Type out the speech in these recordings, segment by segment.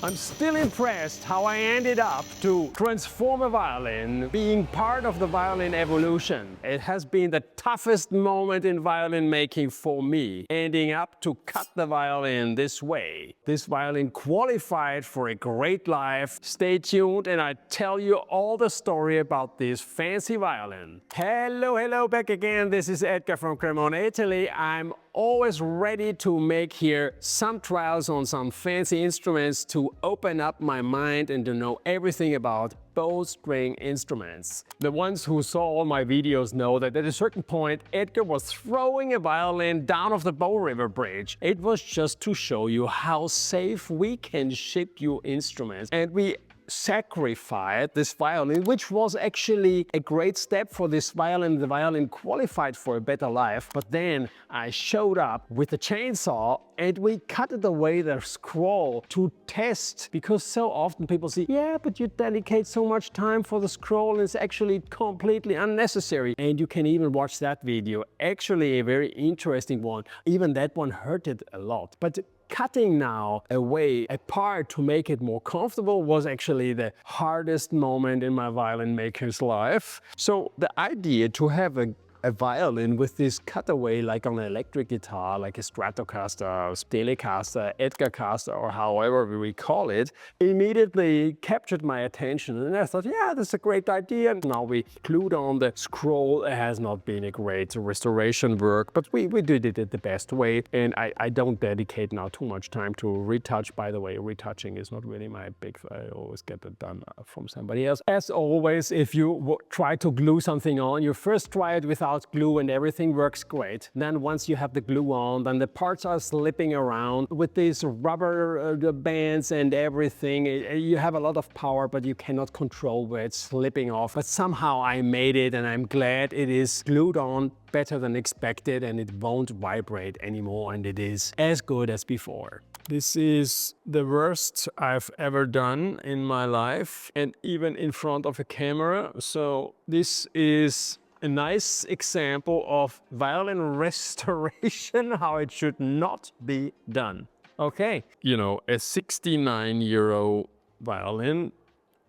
I'm still impressed how I ended up to transform a violin, being part of the violin evolution. It has been the toughest moment in violin making for me, ending up to cut the violin this way. This violin qualified for a great life. Stay tuned and I tell you all the story about this fancy violin. Hello, back again. This is Edgar from Cremona, Italy. I'm always ready to make here some trials on some fancy instruments to open up my mind and to know everything about bowstring instruments. The ones who saw all my videos know that at a certain point Edgar was throwing a violin down off the Bow River Bridge. It was just to show you how safe we can ship you instruments, and we sacrificed this violin, which was actually a great step for this violin. The violin qualified for a better life, but then I showed up with a chainsaw and we cut away the scroll to test, because so often people say, yeah, but you dedicate so much time for the scroll and it's actually completely unnecessary. And you can even watch that video, actually a very interesting one. Even that one hurted a lot. But cutting now away a part to make it more comfortable was actually the hardest moment in my violin maker's life. So the idea to have a violin with this cutaway, like on an electric guitar, like a Stratocaster, Telecaster, Edgar Caster, or however we call it, immediately captured my attention. And I thought, yeah, that's a great idea. Now we glued on the scroll. It has not been a great restoration work, but we did it the best way. And I don't dedicate now too much time to retouch. By the way, retouching is not really my big, I always get it done from somebody else. As always, if you try to glue something on, you first try it without glue and everything works great. Then once you have the glue on, then the parts are slipping around with these rubber bands and everything. You have a lot of power, but you cannot control where it's slipping off. But somehow I made it, and I'm glad it is glued on better than expected, and it won't vibrate anymore, and it is as good as before. This is the worst I've ever done in my life, and even in front of a camera. So this is a nice example of violin restoration, how it should not be done. Okay, you know, a 69-euro violin,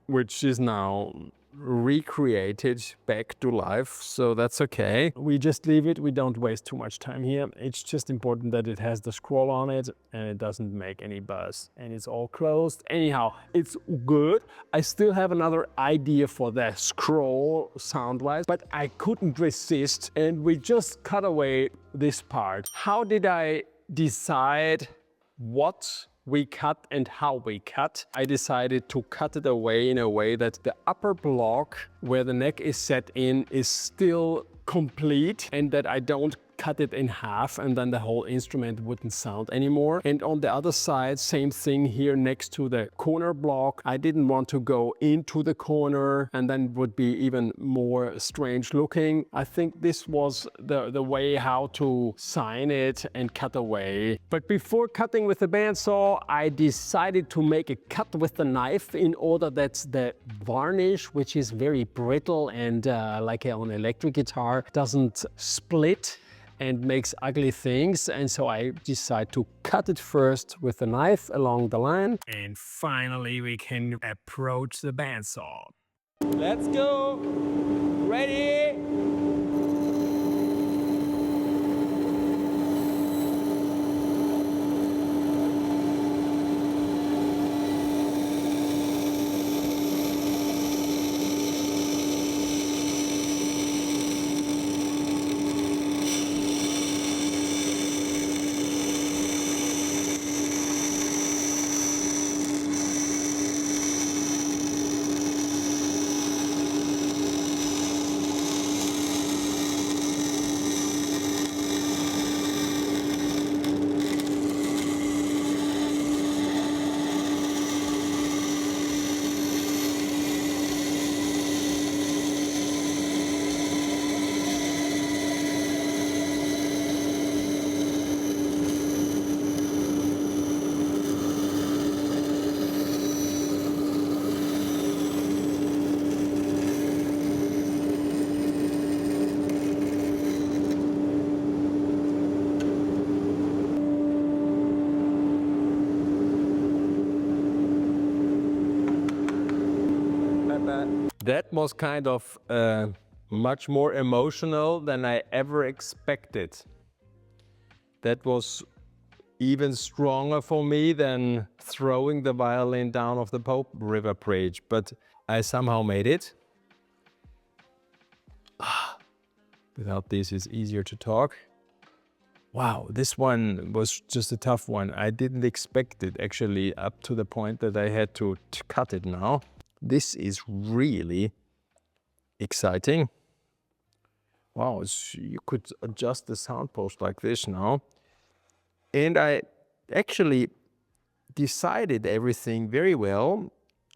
which is now recreated back to life, so that's okay. We just leave it, we don't waste too much time here. It's just important that it has the scroll on it and it doesn't make any buzz, and it's all closed. Anyhow, it's good. I still have another idea for the scroll sound-wise, but I couldn't resist and we just cut away this part. How did I decide what we cut and how we cut? I decided to cut it away in a way that the upper block where the neck is set in is still complete, and that I don't cut it in half and then the whole instrument wouldn't sound anymore. And on the other side, same thing here next to the corner block. I didn't want to go into the corner and then would be even more strange looking. I think this was the way how to sign it and cut away. But before cutting with the bandsaw, I decided to make a cut with the knife in order that the varnish, which is very brittle and like on an electric guitar, doesn't split and makes ugly things. And so I decide to cut it first with the knife along the line. And finally we can approach the bandsaw. Let's go! Ready? That was kind of much more emotional than I ever expected. That was even stronger for me than throwing the violin down off the Pope River Bridge, but I somehow made it. Without this, it's easier to talk. Wow, this one was just a tough one. I didn't expect it, actually, up to the point that I had to cut it now. This is really exciting. Wow, you could adjust the sound post like this now. And I actually decided everything very well.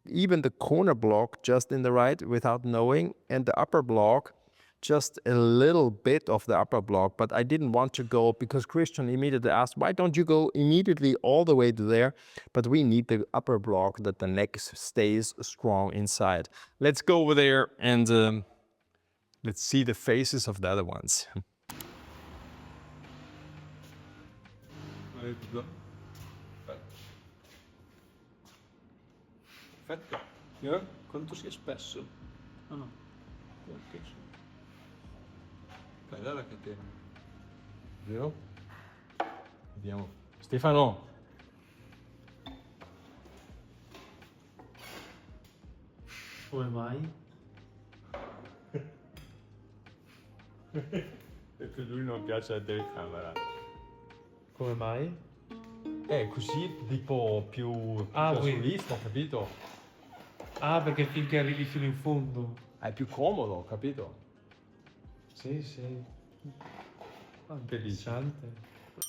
Even the corner block just in the right without knowing, and the upper block just a little bit of the upper block, but I didn't want to go because Christian immediately asked, why don't you go immediately all the way to there? But we need the upper block that the neck stays strong inside. Let's go over there and let's see the faces of the other ones. Perfetto. Ja, quanto sia spesso? Ah no. Bella la catena. Vero? Vediamo. Stefano! Come mai? Perché lui non piace la telecamera. Come mai? È così tipo più solista, capito? Ah, perché finché arrivi fino in fondo. È più comodo, capito? Sì, sì. Interessante.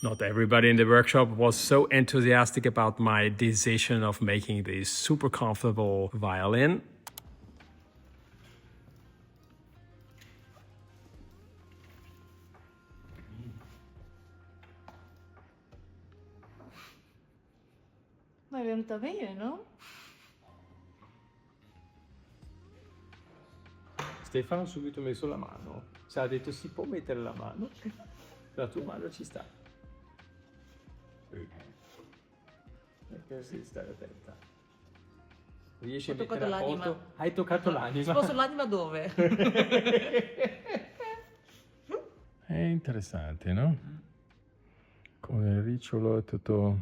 Not everybody in the workshop was so enthusiastic about my decision of making this super comfortable violin. Ma è venuta bene, no? Stefano ha subito messo la mano. Si ha detto si può mettere la mano? La tua mano ci sta. E così stai attenta. Riesci a mettere a posto? Hai toccato l'anima. Sposo l'anima dove? È interessante, no? Con il ricciolo e tutto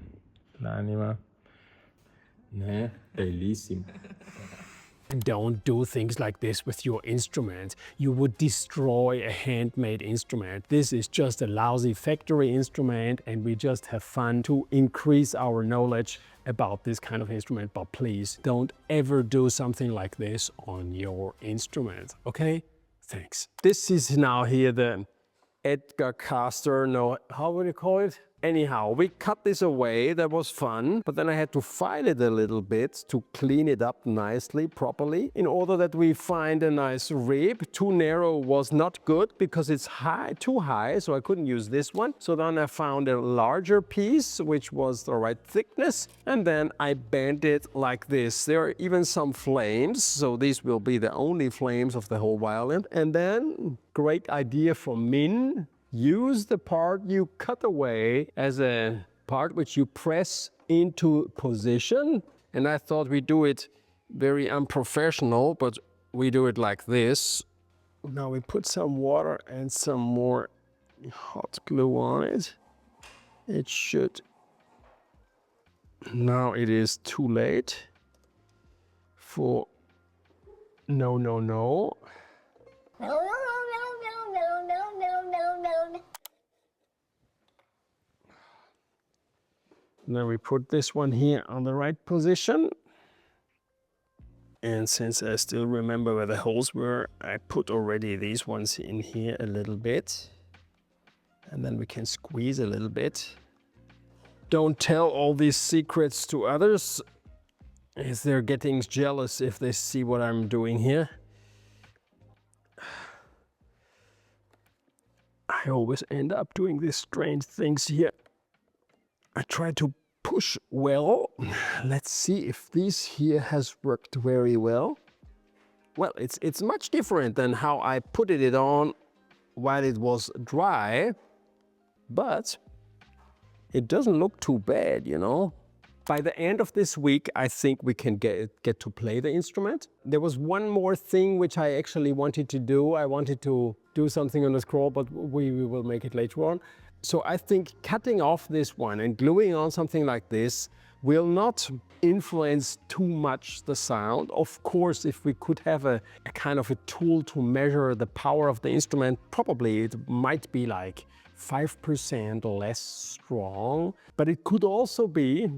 l'anima. Bellissimo. Don't do things like this with your instrument. You would destroy a handmade instrument. This is just a lousy factory instrument and we just have fun to increase our knowledge about this kind of instrument. But please don't ever do something like this on your instrument, okay? Thanks. This is now here the Edgar Caster, no, how would you call it? Anyhow, we cut this away, that was fun, but then I had to file it a little bit to clean it up nicely, properly, in order that we find a nice rib. Too narrow was not good because it's high, too high, so I couldn't use this one. So then I found a larger piece, which was the right thickness, and then I bent it like this. There are even some flames, so these will be the only flames of the whole violin. And then, great idea from Min, use the part you cut away as a part which you press into position. And I thought we do it very unprofessional, but we do it like this. Now we put some water and some more hot glue on it. It should... Now it is too late for... No. Then we put this one here on the right position. And since I still remember where the holes were, I put already these ones in here a little bit. And then we can squeeze a little bit. Don't tell all these secrets to others, as they're getting jealous if they see what I'm doing here. I always end up doing these strange things here. I try to push well. Let's see if this here has worked very well. Well, it's much different than how I put it on while it was dry, but it doesn't look too bad, you know. By the end of this week, I think we can get to play the instrument. There was one more thing which I actually wanted to do. I wanted to do something on the scroll, but we will make it later on. So I think cutting off this one and gluing on something like this will not influence too much the sound. Of course, if we could have a kind of a tool to measure the power of the instrument, probably it might be like 5% less strong, but it could also be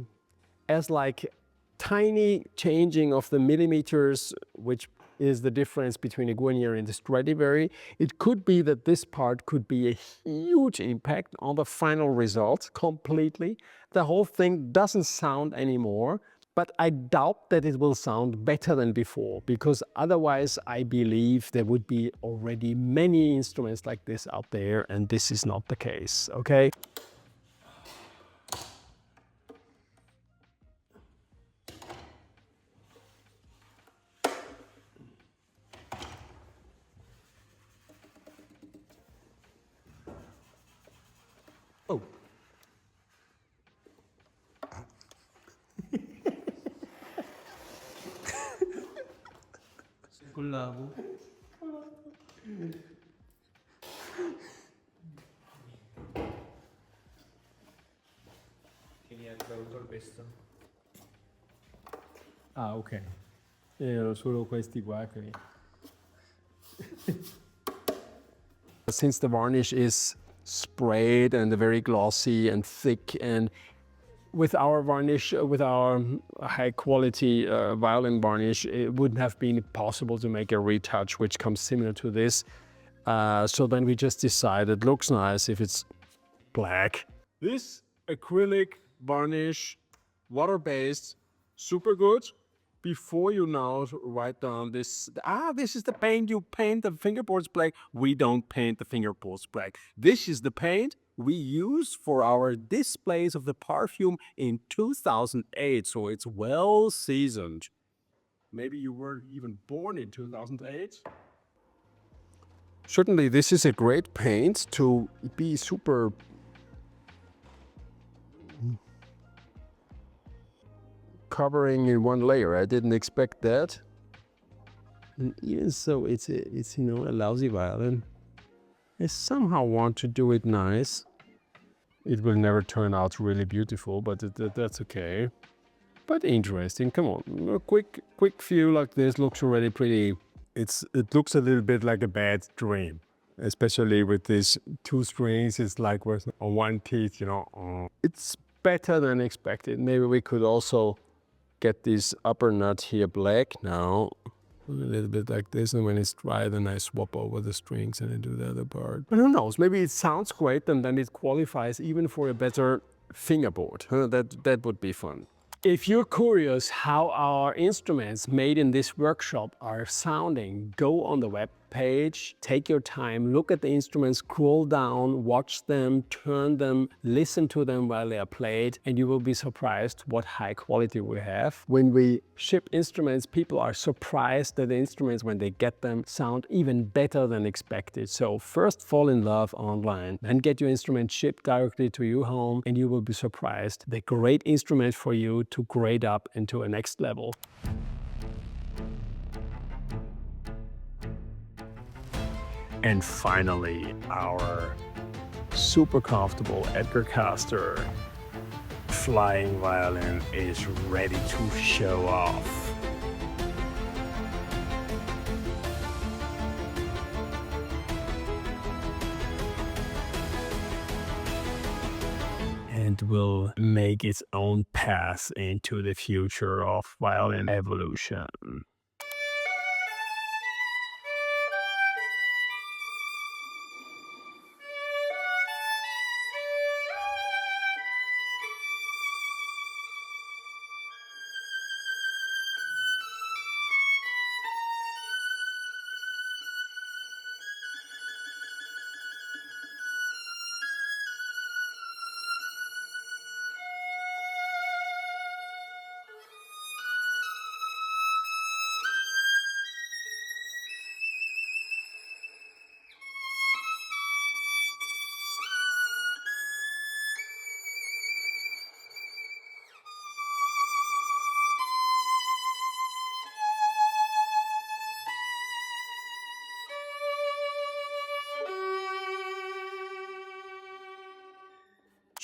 as like tiny changing of the millimeters, which is the difference between a Guarnier and the Stradivari. It could be that this part could be a huge impact on the final result completely. The whole thing doesn't sound anymore, but I doubt that it will sound better than before, because otherwise I believe there would be already many instruments like this out there, and this is not the case, okay? Oh. Collavo. Che niente, ho avuto il pesto. Ah, ok. Erano solo questi qua che... Since the varnish is sprayed and very glossy and thick, and with our varnish, with our high quality violin varnish, it wouldn't have been possible to make a retouch which comes similar to this. So then we just decided, looks nice if it's black. This acrylic varnish, water-based, super good. Before you now write down this, this is the paint you paint the fingerboards black. We don't paint the fingerboards black. This is the paint we use for our displays of the perfume in 2008, so it's well seasoned. Maybe you were even born in 2008? Certainly this is a great paint to be super covering in one layer. I didn't expect that. And even so, it's you know, a lousy violin. I somehow want to do it nice. It will never turn out really beautiful, but that's okay. But interesting. Come on, a quick view like this looks already pretty. It looks a little bit like a bad dream, especially with these two strings. It's like with one teeth, you know. It's better than expected. Maybe we could also get this upper nut here black now, a little bit like this, and when it's dry then I swap over the strings and I do the other part. But who knows, maybe it sounds great and then it qualifies even for a better fingerboard. That would be fun. If you're curious how our instruments made in this workshop are sounding, go on the web page, take your time, look at the instruments, scroll down, watch them, turn them, listen to them while they are played, and you will be surprised what high quality we have. When we ship instruments, people are surprised that the instruments, when they get them, sound even better than expected. So first fall in love online, then get your instrument shipped directly to your home, and you will be surprised. The great instrument for you to grade up into a next level. And finally, our super comfortable Edgar Caster flying violin is ready to show off. And will make its own path into the future of violin evolution.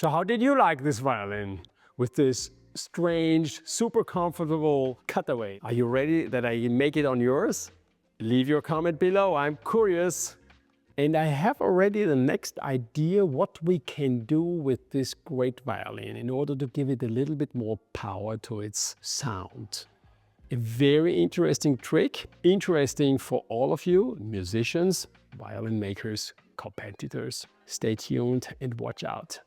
So how did you like this violin with this strange, super comfortable cutaway? Are you ready that I make it on yours? Leave your comment below, I'm curious. And I have already the next idea what we can do with this great violin in order to give it a little bit more power to its sound. A very interesting trick, interesting for all of you, musicians, violin makers, competitors. Stay tuned and watch out.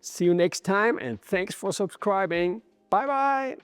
See you next time and thanks for subscribing. Bye bye.